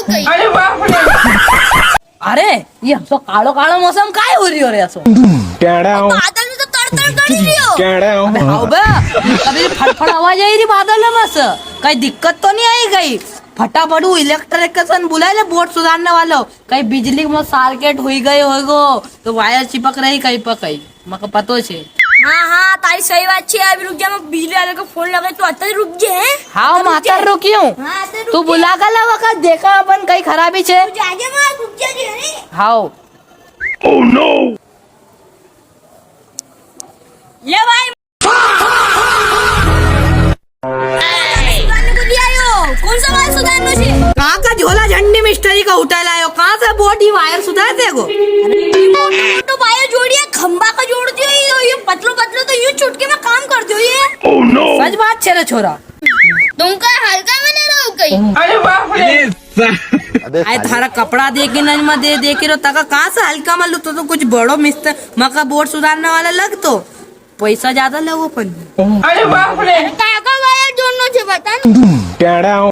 काही. अरे बापरे. अरे ये तो काळो काळो मौसम काय हो रही हो रे असो बादल में तो तड़तड़ कर रही हो. आओ बे कभी फटफट आवाज आई रही बादल में बस कहीं दिक्कत तो नहीं आई कहीं फटाफट इलेक्ट्रिशियन बुलाए बोर्ड सुधारने वालों कहीं बिजली में सर्किट हुई गई होगो तो वायर चिपक रही कहीं पर कहीं मको पतो छे. हाँ तारी सही बात है. अभी रुक जा, मैं बिजली वाले को फोन लगा. तू आता रुक जा. हाँ माता रुकी हूँ तू बुला का ला वक्त देखा अपन कहीं खराबी छे. रुक जा. हाँ ले भाई सुधारने को दिया यो. कौन सा वायर सुधारना है? कहाँ का झोला झंडी मिस्त्री का उठा लायो कहाँ से बोटी वायर सुधार देगो. तो वायर जोड़िए खंबा का जोड़ दियो. ये पतलो पतलो तो यूं चुटके में काम कर दियो. ये सच बात छे रे छोरा. तुम का हल्का में नहीं रहो कहीं. अरे बापरे. आए थारा कपड़ा दे के नजमा दे के रो तका कहाँ से हल्का में लू तो कुछ बड़ो मिस्त्र मका बोर्ड सुधारने वाला लग तो पैसा ज्यादा लगो पण. अरे बापरे. का वायर जोड़ना है बता.